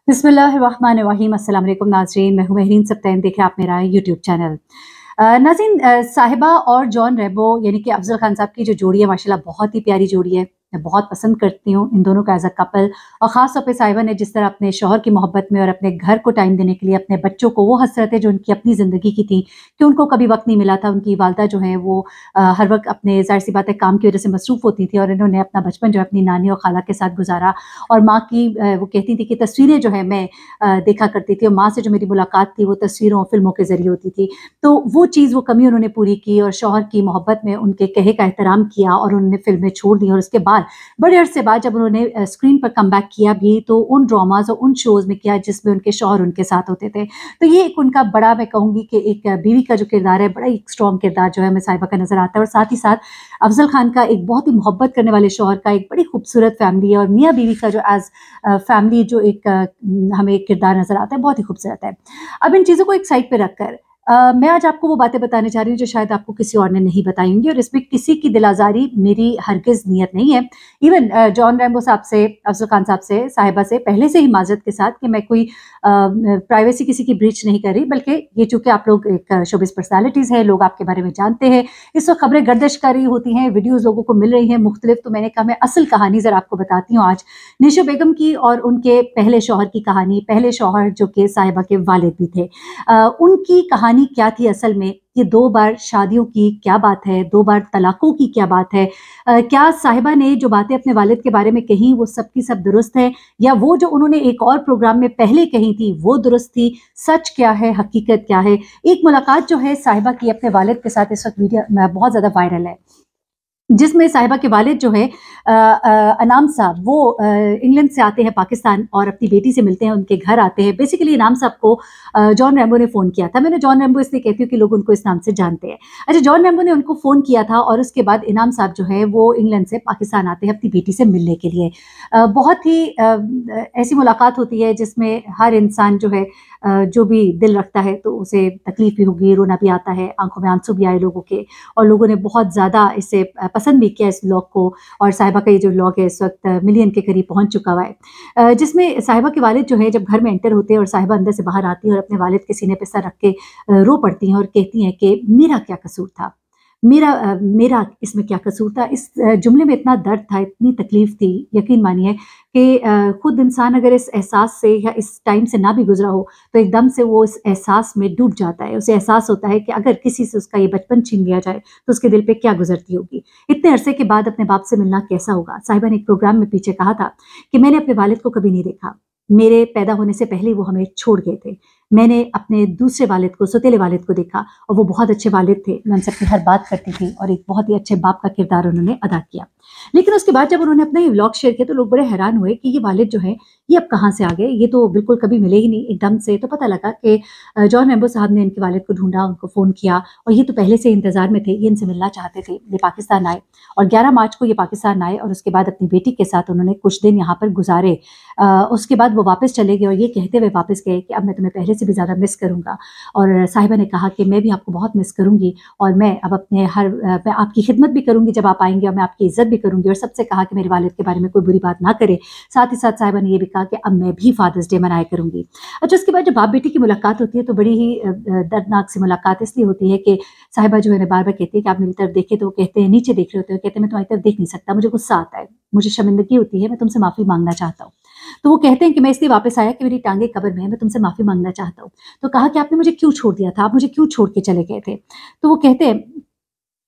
बिस्मिल्लाहिर्रहमानिर्रहीम। अस्सलाम वालेकुम नाज़रीन, मैं हूँ महरीन सब्तैन, देख रहे हैं आप मेरा यूट्यूब चैनल। नाज़रीन, साहिबा और जॉन रैंबो यानी कि अफ़ज़ल खान साहब की जो जोड़ी है माशाल्लाह बहुत ही प्यारी जोड़ी है। मैं बहुत पसंद करती हूँ इन दोनों का एज़ अ कपल, और ख़ास तौर पे साहिबा ने जिस तरह अपने शौहर की मोहब्बत में और अपने घर को टाइम देने के लिए अपने बच्चों को वो हसरतें जो उनकी अपनी ज़िंदगी की थी कि उनको कभी वक़्त नहीं मिला था। उनकी वालिदा जो है वो हर वक़्त अपने ज़ाहिर-सी बात है काम की वज़ह से मसरूफ़ होती थी, और इन्होंने अपना बचपन जो है अपनी नानी और ख़ाला के साथ गुज़ारा। और माँ की वो कहती थी कि तस्वीरें जो है मैं देखा करती थी, और माँ से जो मेरी मुलाकात थी वो तस्वीरों और फ़िल्मों के ज़रिए होती थी। तो वो चीज़, वो कमी उन्होंने पूरी की और शौहर की मोहब्बत में उनके कहे का एहतराम किया, और उन्होंने फ़िल्में छोड़ दी। और उसके बाद बड़े अरसे बाद जब उन्होंने स्क्रीन पर कमबैक किया भी, तो उन ड्रामाज़ और उन शोज़ में किया जिसमें उनके शौहर उनके साथ होते थे। तो ये एक उनका बड़ा, मैं कहूँगी कि एक बीवी का जो किरदार है, बड़ा ही स्ट्रॉन्ग किरदार जो है हमें साहिबा का नज़र आता है। और साथ ही साथ अफ़ज़ल खान का एक बहुत ही मोहब्बत करने वाले शौहर का एक बड़ी खूबसूरत फैमिली है, और मियाँ बीवी का जो एज़ फैमिली जो एक हमें एक किरदार नज़र आता है, बहुत ही खूबसूरत है। अब इन चीज़ों को एक साइड पे रखकर मैं आज आपको वो बातें बताने जा रही हूँ जो शायद आपको किसी और ने नहीं बताई होंगी, और इसमें किसी की दिलाज़ारी मेरी हरगिज़ नीयत नहीं है। इवन जॉन रैंबो साहब से, अफ़ज़ल खान साहब से, साहिबा से पहले से ही माज़रत के साथ कि मैं कोई प्राइवेसी किसी की ब्रीच नहीं कर रही, बल्कि ये चूँकि आप लोग एक शोबिज़ पर्सनैलिटीज़ हैं, लोग आपके बारे में जानते हैं। इस वक़्त खबरें गर्दिश कर रही होती हैं, वीडियोज़ लोगों को मिल रही हैं मुख्तलिफ, तो मैंने कहा मैं असल कहानी ज़रा आपको बताती हूँ आज। निशो बेगम की और उनके पहले शौहर की कहानी, पहले शौहर जो कि साहिबा के वालिद भी थे। उनकी कहानी क्या थी असल में, ये 2 बार शादियों की क्या बात है, 2 बार तलाकों की क्या बात है? क्या साहिबा ने जो बातें अपने वालिद के बारे में कहीं वो सब की सब दुरुस्त है, या वो जो उन्होंने एक और प्रोग्राम में पहले कही थी वो दुरुस्त थी? सच क्या है, हकीकत क्या है? एक मुलाकात जो है साहिबा की अपने वालिद के साथ इस वक़्त वीडियो में बहुत ज़्यादा वायरल है, जिसमें साहिबा के वालिद जो है अनाम साहब, वो इंग्लैंड से आते हैं पाकिस्तान और अपनी बेटी से मिलते हैं, उनके घर आते हैं। बेसिकली अनाम साहब को जॉन रैंबो ने फ़ोन किया था। मैंने जॉन रैंबो इसलिए कहती हूँ कि लोग उनको इस नाम से जानते हैं। अच्छा, जॉन रैंबो ने उनको फ़ोन किया था, और उसके बाद इनाम साहब जो है वो इंग्लैंड से पाकिस्तान आते हैं अपनी बेटी से मिलने के लिए। बहुत ही ऐसी मुलाकात होती है जिसमें हर इंसान जो है जो भी दिल रखता है तो उसे तकलीफ़ भी होगी, रोना भी आता है, आँखों में आंसू भी आए लोगों के, और लोगों ने बहुत ज़्यादा इसे पसंद भी किया इस व्लॉग को। और साहिबा का ये जो व्लॉग है इस वक़्त मिलियन के करीब पहुँच चुका हुआ है। जिसमें साहिबा के वालिद जो है जब घर में एंटर होते हैं और साहिबा अंदर से बाहर आती है और अपने वालिद के सीने पे सर रख के रो पड़ती हैं और कहती हैं कि मेरा क्या कसूर था? मेरा इसमें क्या कसूर था? इस जुमले में इतना दर्द था, इतनी तकलीफ़ थी, यकीन मानिए कि खुद इंसान अगर इस एहसास से या इस टाइम से ना भी गुज़रा हो, तो एकदम से वो इस एहसास में डूब जाता है। उसे एहसास होता है कि अगर किसी से उसका ये बचपन छीन लिया जाए, तो उसके दिल पे क्या गुज़रती होगी। इतने अरसे के बाद अपने बाप से मिलना कैसा होगा? साहिबा ने एक प्रोग्राम में पीछे कहा था कि मैंने अपने वालिद को कभी नहीं देखा। मेरे पैदा होने से पहले वो हमें छोड़ गए थे। मैंने अपने दूसरे वालिद को, सौतेले वालिद को देखा, और वो बहुत अच्छे वालिद थे। मैं उनसे अपनी हर बात करती थी, और एक बहुत ही अच्छे बाप का किरदार उन्होंने अदा किया। लेकिन उसके बाद जब उन्होंने अपना ये व्लॉग शेयर किया तो लोग बड़े हैरान हुए कि ये वालिद जो है ये अब कहाँ से आ गए? ये तो बिल्कुल कभी मिले ही नहीं एकदम से। तो पता लगा कि जॉन रैंबो साहब ने इनके वालिद को ढूँढा, उनको फ़ोन किया, और ये तो पहले से इंतज़ार में थे, ये इनसे मिलना चाहते थे। ये पाकिस्तान आए, और 11 मार्च को ये पाकिस्तान आए, और उसके बाद अपनी बेटी के साथ उन्होंने कुछ दिन यहाँ पर गुज़ारे। उसके बाद वो वापस चले गए, और ये कहते हुए वापस गए कि अब मैं तुम्हें पहले से भी ज़्यादा मिस करूँगा। और साहिबा ने कहा कि मैं भी आपको बहुत मिस करूँगी, और मैं अब अपने मैं आपकी खिदमत भी करूँगी जब आप आएँगे, और मैं आपकी इज़्ज़त भी करूँगी, और सबसे कहा कि मेरे वालिद के बारे में कोई बुरी बात ना करे। साथ ही साथ साहिबा ने ये भी कहा कि अब मैं भी फादर्स डे मनाया करूँगी। अच्छा, उसके बाद जब बाप बेटी की मुलाकात होती है तो बड़ी ही दर्दनाक सी मुलाकात इसलिए होती है कि साहिबा जो है ना बार-बार कहती है कि आप मेरी तरफ देखें, तो वो कहते हैं, नीचे देख रहे होते हैं, कहते हैं मैं तुम्हारी तरफ देख नहीं सकता, मुझे गुस्सा आता है, मुझे शर्मिंदगी होती है, मैं तुमसे माफ़ी माँगना चाहता हूँ। तो वो कहते हैं कि मैं इसलिए वापस आया कि मेरी टाँगें कब्र में हैं, मैं तुमसे माफ़ी माँगना चाहता हूँ। तो कहा कि आपने मुझे क्यों छोड़ दिया था? आप मुझे क्यों छोड़ के चले गए थे? तो वो कहते हैं,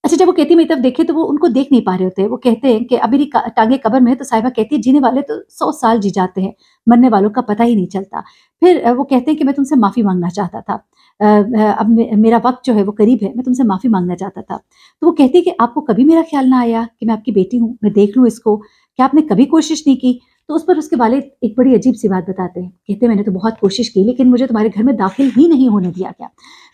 अच्छा, जब वो कहती है मेरी तरफ देखे तो वो उनको देख नहीं पा रहे होते हैं। वो कहते हैं कि अब मेरी टाँगें कब्र में है, तो साहिबा कहती है जीने वाले तो 100 साल जी जाते हैं, मरने वालों का पता ही नहीं चलता। फिर वो कहते हैं कि मैं तुमसे माफ़ी माँगना चाहता था। अब मेरा वक़्त जो है वो करीब है, मैं तुमसे माफ़ी माँगना चाहता था। तो वो कहती है कि आपको कभी मेरा ख़्याल ना आया कि मैं आपकी बेटी हूँ, मैं देख लूँ इसको? क्या आपने कभी कोशिश नहीं की? तो उस पर उसके वालिद एक बड़ी अजीब-सी बात बताते हैं। कहते हैं मैंने तो बहुत कोशिश की, लेकिन मुझे तुम्हारे घर में दाखिल ही नहीं होने दिया गया।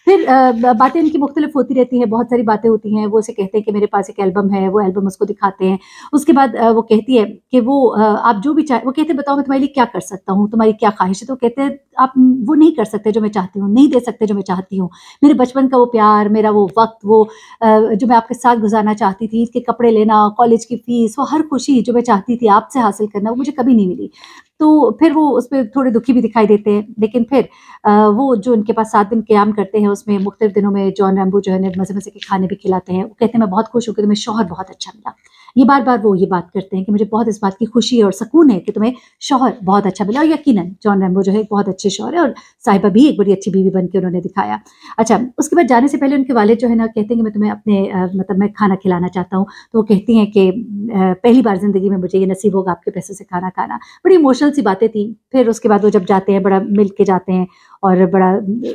फिर बातें इनकी मुख्तलिफ होती रहती हैं, बहुत सारी बातें होती हैं। वो उसे कहते हैं कि मेरे पास एक एल्बम है, वो एल्बम उसको दिखाते हैं। उसके बाद वो कहती है कि वो आप जो भी वो कहते हैं बताओ मैं तुम्हारे लिए क्या कर सकता हूँ, तुम्हारी क्या ख़्वाहिश है? तो कहते हैं आप वो नहीं कर सकते जो मैं चाहती हूँ, नहीं दे सकते जो मैं चाहती हूँ। मेरे बचपन का वो प्यार, मेरा वो वक़्त, वो जो मैं आपके साथ गुज़ारना चाहती थी, ईद के कपड़े लेना, कॉलेज की फ़ीस, वो हर खुशी जो मैं चाहती थी आपसे हासिल करना, वो मुझे कभी नहीं मिली। तो फिर वो उसपे थोड़े दुखी भी दिखाई देते हैं। लेकिन फिर वो जो उनके पास 7 दिन क़याम करते हैं, उसमें मुख्तलिफ दिनों में जॉन रैम्बो जो है ना मज़े-मज़े के खाने भी खिलाते हैं। वो कहते हैं मैं बहुत खुश हूँ कि तुम्हें शौहर बहुत अच्छा मिला। ये बार-बार वो ये बात करते हैं कि मुझे बहुत इस बात की खुशी और सुकून है कि तुम्हें शौहर बहुत अच्छा मिला, और यकीनन जॉन रैम्बो जो है एक बहुत अच्छे शौहर है, और साहिबा भी एक बड़ी अच्छी बीवी बन के उन्होंने दिखाया। अच्छा, उसके बाद जाने से पहले उनके वालिद जो है ना कहते हैं कि मैं तुम्हें अपने मतलब मैं खाना खिलाना चाहता हूँ। तो वो कहती हैं कि पहली बार ज़िंदगी में मुझे ये नसीब होगा आपके पैसों से खाना खाना। बड़ी इमोशनल सी बातें थी। फिर उसके बाद वो जब जाते हैं, बड़ा मिल के जाते हैं और बड़ा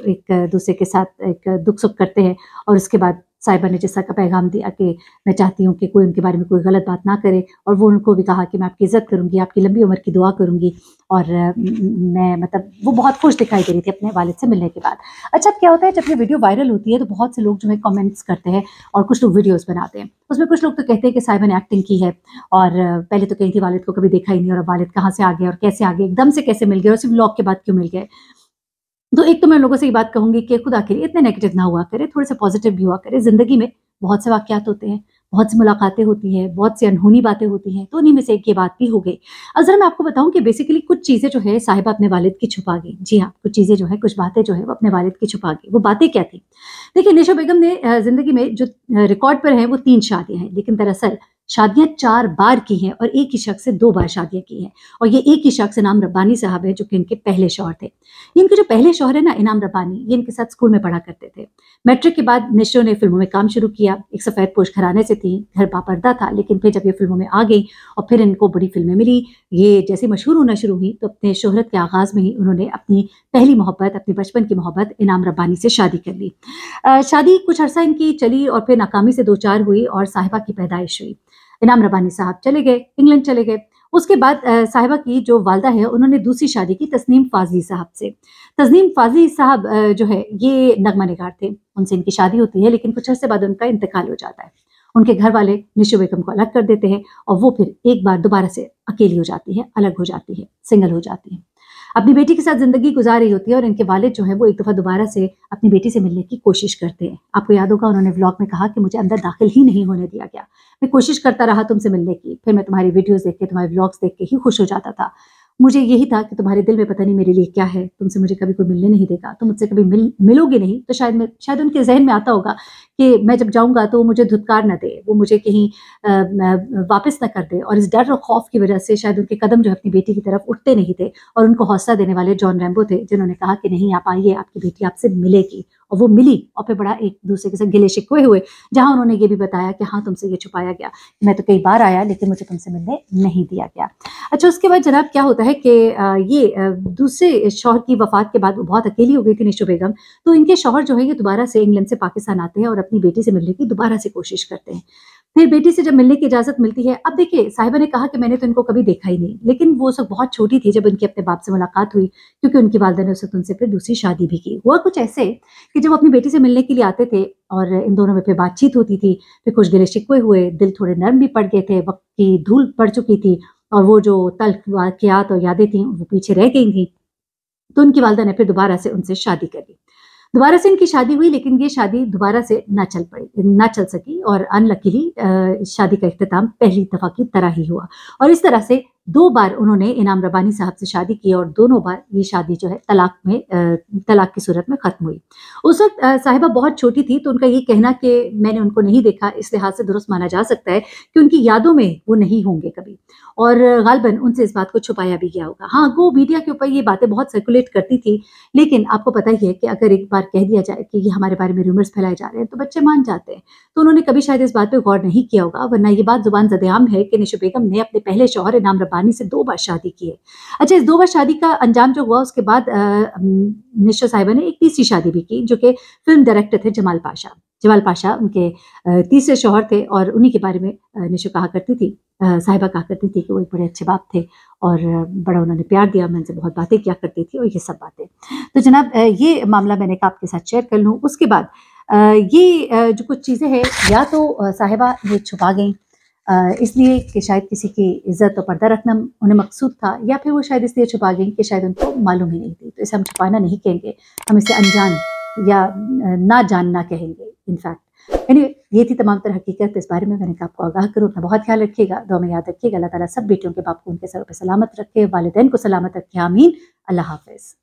एक दूसरे के साथ एक दुख-सुख करते हैं, और उसके बाद साहिबा ने जिस तरह का पैगाम दिया कि मैं चाहती हूँ कि कोई उनके बारे में कोई गलत बात ना करे, और वो उनको भी कहा कि मैं आपकी इज़्ज़त करूँगी, आपकी लंबी उम्र की दुआ करूँगी, और मैं मतलब वो बहुत खुश दिखाई दे रही थी अपने वालिद से मिलने के बाद। अच्छा, अब क्या होता है जब ये वीडियो वायरल होती है तो बहुत से लोग जो है कमेंट्स करते हैं और कुछ लोग वीडियोज़ बनाते हैं। उसमें कुछ लोग तो कहते हैं कि साहिबा ने एक्टिंग की है, और पहले तो कही थी वालिद को कभी देखा ही नहीं, और अब वालिद कहाँ से आ गए और कैसे आ गए, एकदम से कैसे मिल गए, और सिर्फ व्लॉग के बाद क्यों मिल गए। तो एक तो मैं लोगों से ये बात कहूँगी कि खुदा के लिए इतने नेगेटिव ना हुआ करें, थोड़े से पॉजिटिव भी हुआ करें। ज़िंदगी में बहुत से वाक़यात होते हैं, बहुत सी मुलाकातें होती हैं, बहुत सी अनहोनी बातें होती हैं, तो उन्हीं में से एक ये बात भी हो गई। अब ज़रा मैं आपको बताऊँ कि बेसिकली कुछ चीज़ें जो है साहिबा अपने वालिद की छुपा गईं। जी हाँ, कुछ चीज़ें जो है, कुछ बातें जो है वो अपने वालिद की छुपा गईं। वो बातें क्या थी? देखिए, निशा बेगम ने ज़िंदगी में जो रिकॉर्ड पर हैं वो 3 शादियाँ हैं, लेकिन दरअसल शादियाँ 4 बार की हैं, और एक ही शख्स से 2 बार शादियाँ की हैं, और ये एक ही शख्स इनाम रब्बानी साहब हैं जो कि इनके पहले शौहर थे। इनके जो पहले शौहर है ना इनाम रब्बानी, ये इनके साथ स्कूल में पढ़ा करते थे। मैट्रिक के बाद निशो ने फिल्मों में काम शुरू किया। एक सफ़ेदपोश घराने से थी, घर बापर्दा था, लेकिन फिर जब ये फिल्मों में आ गई और फिर इनको बड़ी फिल्में मिली, ये जैसे मशहूर होना शुरू हुई, तो अपने शोहरत के आगाज़ में ही उन्होंने अपनी पहली मोहब्बत, अपनी बचपन की मोहब्बत इनाम रब्बानी से शादी कर ली। शादी कुछ अरसा इनकी चली, और फिर नाकामी से 2-4 हुई, और साहिबा की पैदाइश हुई। इनाम रब्बानी साहब चले गए, इंग्लैंड चले गए। उसके बाद साहिबा की जो वालिदा है उन्होंने दूसरी शादी की तस्नीम फ़ाज़ली साहब से। तस्नीम फ़ाज़ली साहब जो है ये नग़मा निगार थे, उनसे इनकी शादी होती है, लेकिन कुछ अरसे बाद उनका इंतकाल हो जाता है। उनके घर वाले निशो बेगम को अलग कर देते हैं, और वो फिर एक बार दोबारा से अकेली हो जाती है, अलग हो जाती है, सिंगल हो जाती है। अपनी बेटी के साथ ज़िंदगी गुजार रही होती है, और इनके वालिद जो है वो एक दफ़ा दोबारा से अपनी बेटी से मिलने की कोशिश करते हैं। आपको याद होगा उन्होंने व्लॉग में कहा कि मुझे अंदर दाखिल ही नहीं होने दिया गया। मैं कोशिश करता रहा तुमसे मिलने की, फिर मैं तुम्हारी वीडियोज़ देख के, तुम्हारे व्लॉग्स देख के ही खुश हो जाता था। मुझे यही था कि तुम्हारे दिल में पता नहीं मेरे लिए क्या है, तुमसे मुझे कभी कोई मिलने नहीं देगा, तुम मुझसे कभी मिलोगे नहीं, तो शायद उनके ज़हन में आता होगा कि मैं जब जाऊँगा तो वो मुझे धुतकार ना दे, वो मुझे कहीं वापस ना कर दे, और इस डर और खौफ की वजह से शायद उनके कदम जो है अपनी बेटी की तरफ उठते नहीं थे, और उनको हौसला देने वाले जॉन रैम्बो थे, जिन्होंने कहा कि नहीं आप आइए, आपकी बेटी आपसे मिलेगी, और वो मिली, और फिर बड़ा एक दूसरे के साथ गिले शिकवे हुए, जहाँ उन्होंने ये भी बताया कि हाँ तुमसे ये छुपाया गया, मैं तो कई बार आया लेकिन मुझे तुमसे मिलने नहीं दिया गया। अच्छा, उसके बाद जनाब क्या होता है कि दूसरे शौहर की वफ़ात के बाद वो बहुत अकेली हो गई थी निशो बेगम, तो इनके शौहर जो है ये दोबारा से इंग्लैंड से पाकिस्तान आते हैं और अपनी बेटी से मिलने की दोबारा से कोशिश करते हैं। फिर बेटी से जब मिलने की इजाज़त मिलती है, अब देखिए साहिबा ने कहा कि मैंने तो इनको कभी देखा ही नहीं, लेकिन वो उस वक़्त बहुत छोटी थी जब उनकी अपने बाप से मुलाकात हुई, क्योंकि उनकी वालिदा ने उस वक़्त उनसे फिर दूसरी शादी भी की। हुआ कुछ ऐसे कि जब अपनी बेटी से मिलने के लिए आते थे और इन दोनों में फिर बातचीत होती थी, फिर कुछ गिले शिकवे हुए, दिल थोड़े नर्म भी पड़ गए थे, वक़्त की धूल पड़ चुकी थी, और वो जो तल्ख़ वाक़यात और यादें थीं वो पीछे रह गई थीं। तो उनकी वालिदा ने फिर दोबारा से उनसे शादी कर ली। दोबारा से इनकी शादी हुई, लेकिन ये शादी दोबारा से ना चल सकी, और अनलकीली शादी का इख्तिताम पहली दफ़ा की तरह ही हुआ, और इस तरह से 2 बार उन्होंने इनाम रब्बानी साहब से शादी की, और दोनों बार ये शादी जो है तलाक की सूरत में ख़त्म हुई। उस वक़्त साहिबा बहुत छोटी थी, तो उनका ये कहना कि मैंने उनको नहीं देखा, इस लिहाज से दुरुस्त माना जा सकता है कि उनकी यादों में वो नहीं होंगे कभी, और ग़ालिबन उनसे इस बात को छुपाया भी गया होगा। हाँ, वो मीडिया के ऊपर ये बातें बहुत सर्कुलेट करती थी, लेकिन आपको पता ही है कि अगर एक बार कह दिया जाए कि ये हमारे बारे में रूमर्स फैलाए जा रहे हैं, तो बच्चे मान जाते हैं। तो उन्होंने कभी शायद इस बात पे गौर नहीं किया होगा, वरना ये बात ज़ुबान ज़द-ए-आम है कि निशो बेगम ने अपने पहले शौहर इनाम रब्बानी से 2 बार शादी की है। अच्छा, इस 2 बार शादी का अंजाम जो हुआ, उसके बाद निशो साहिबा ने एक तीसरी शादी भी की, जो कि फ़िल्म डायरेक्टर थे जमाल पाशा। जमाल पाशा उनके तीसरे शौहर थे, और उन्हीं के बारे में निशो कहा करती थी, साहिबा कहा करती थी कि वो एक बड़े अच्छे बाप थे, और बड़ा उन्होंने प्यार दिया, मैं उनसे बहुत बातें किया करती थी, और ये सब बातें। तो जनाब ये मामला मैंने कहा आपके साथ शेयर कर लूँ। उसके बाद जो कुछ चीज़ें हैं, या तो साहिबा ये छुपा गईं इसलिए कि शायद किसी की इज़्ज़त और पर्दा रखना उन्हें मकसूद था, या फिर वो शायद इसलिए छुपा गईं कि शायद उनको मालूम ही नहीं थी। तो इसे हम छुपाना नहीं कहेंगे, हम इसे अनजान या ना जानना कहेंगे इनफैक्ट। एनीवे, ये थी तमाम तर हकीकत। इस बारे में मैंने कहा आपको आगाह करूँ। अपना बहुत ख्याल रखिएगा, दुआ में याद रखिएगा। अल्लाह ताला सब बेटियों के बाप को उनके सरों पे सलामत रखे, वालिदैन को सलामत रखे, आमीन। अल्लाह हाफ़िज़।